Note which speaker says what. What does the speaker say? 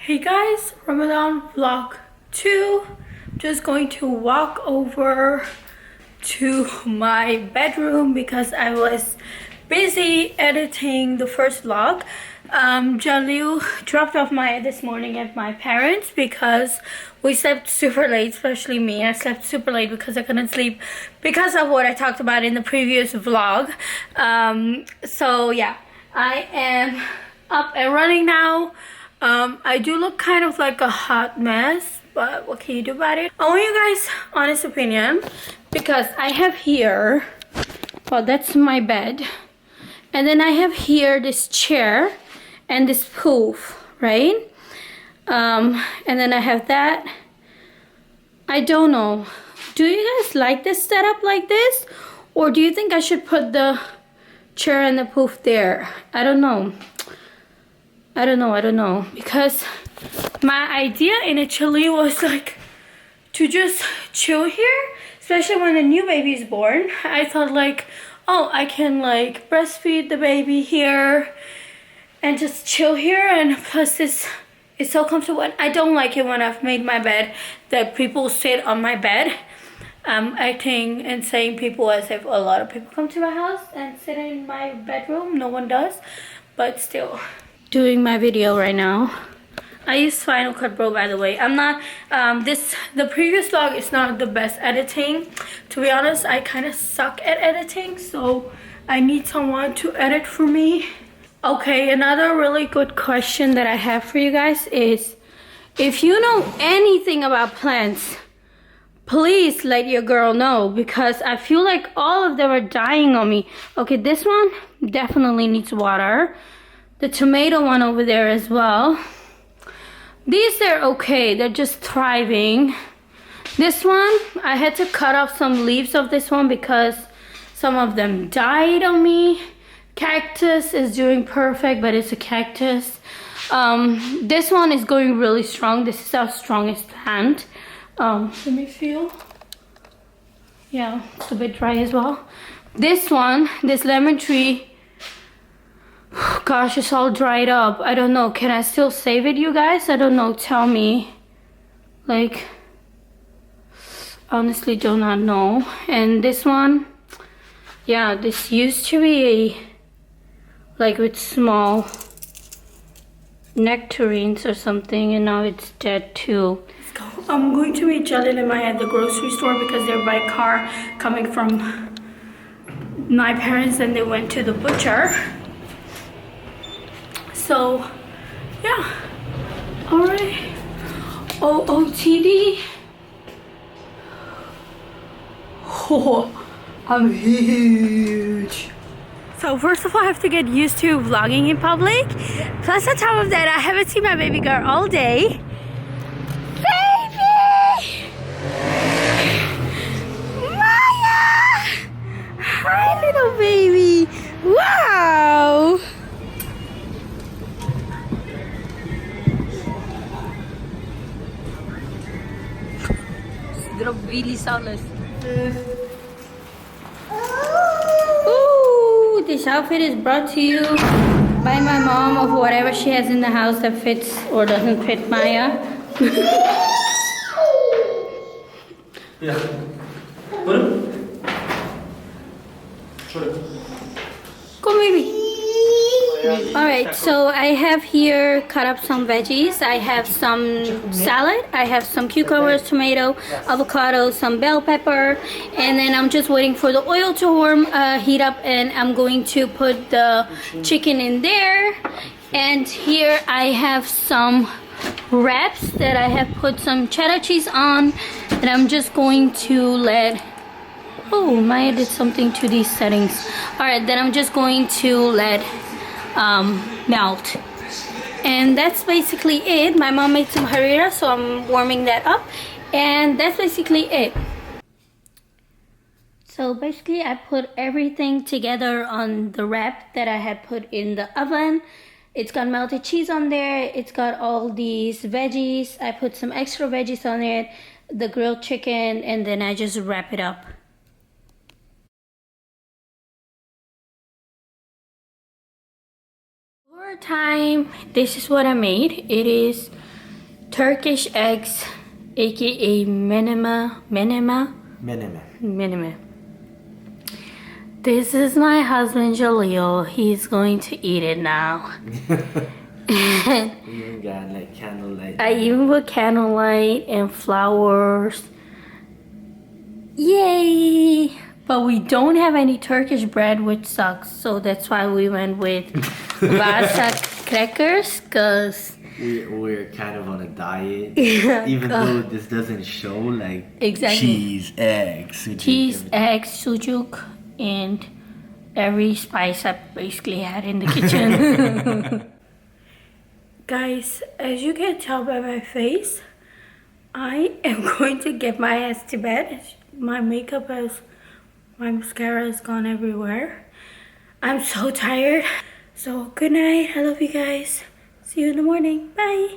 Speaker 1: Hey guys, Ramadan vlog 2. Just going to walk over to my bedroom because I was busy editing the first vlog. Jalil dropped off this morning at my parents because we slept super late, especially me. I slept super late because I couldn't sleep because of what I talked about in the previous vlog. So yeah, I am up and running now. I do look kind of like a hot mess, but what can you do about it? I want you guys' honest opinion because I have here, well, that's my bed, and then I have here this chair and this poof, right? And then I have that. I don't know, do you guys like this setup like this, or do you think I should put the chair and the poof there? I don't know, because my idea initially was like to just chill here, especially when a new baby is born. I thought like, oh, I can like breastfeed the baby here and just chill here, and plus this is so comfortable. And I don't like it when I've made my bed that people sit on my bed. Acting and saying people as if a lot of people come to my house and sit in my bedroom. No one does, but still. Doing my video right now. I use Final Cut Pro, by the way. I'm not the previous vlog is not the best editing. To be honest, I kind of suck at editing, so I need someone to edit for me. Okay, another really good question that I have for you guys is, if you know anything about plants, please let your girl know, because I feel like all of them are dying on me. Okay, this one definitely needs water. The tomato one over there as well. These, they're okay, they're just thriving. This one, I had to cut off some leaves of this one because some of them died on me. Cactus is doing perfect, but it's a cactus. This one is going really strong. This is our strongest plant. Let me feel. Yeah, it's a bit dry as well. This one, this lemon tree, gosh, it's all dried up. I don't know, can I still save it, you guys? I don't know, tell me. Like, honestly do not know. And this one, yeah, this used to be like with small nectarines or something, and now it's dead too. Let's go. I'm going to meet Jalil and Maya at the grocery store because they're by car coming from my parents, and they went to the butcher. So, yeah. Alright. OOTD. Oh, I'm huge. So first of all, I have to get used to vlogging in public. Plus on top of that, I haven't seen my baby girl all day. Baby! Maya! Hi, little baby. Wow! Really soundless. Ooh, this outfit is brought to you by my mom of whatever she has in the house that fits or doesn't fit Maya.
Speaker 2: Yeah. Put him.
Speaker 1: Go, baby. Alright, so I have here cut up some veggies. I have some salad, I have some cucumbers, tomato, avocado, some bell pepper, and then I'm just waiting for the oil to heat up, and I'm going to put the chicken in there. And here I have some wraps that I have put some cheddar cheese on, and I'm just going to let... Oh, Maya did something to these settings. Alright, then I'm just going to let melt, and that's basically it. My mom made some harira, so I'm warming that up, and that's basically it. So basically I put everything together on the wrap that I had put in the oven. It's got melted cheese on there, it's got all these veggies, I put some extra veggies on it, the grilled chicken, and then I just wrap it up. Time, this is what I made. It is Turkish eggs, aka minima.
Speaker 2: Minimum.
Speaker 1: This is my husband Jaleel. He's going to eat it now.
Speaker 2: We even got like candlelight.
Speaker 1: I even put candlelight and flowers. Yay! But we don't have any Turkish bread, which sucks. So that's why we went with Lasa crackers, because
Speaker 2: we're kind of on a diet.
Speaker 1: Yeah,
Speaker 2: Even though this doesn't show like
Speaker 1: exactly.
Speaker 2: cheese, eggs, sujuk,
Speaker 1: Cheese,
Speaker 2: everything.
Speaker 1: eggs, sujuk, and every spice I basically had in the kitchen. Guys, as you can tell by my face, I am going to get my ass to bed. My makeup my mascara has gone everywhere. I'm so tired. So good night. I love you guys. See you in the morning. Bye.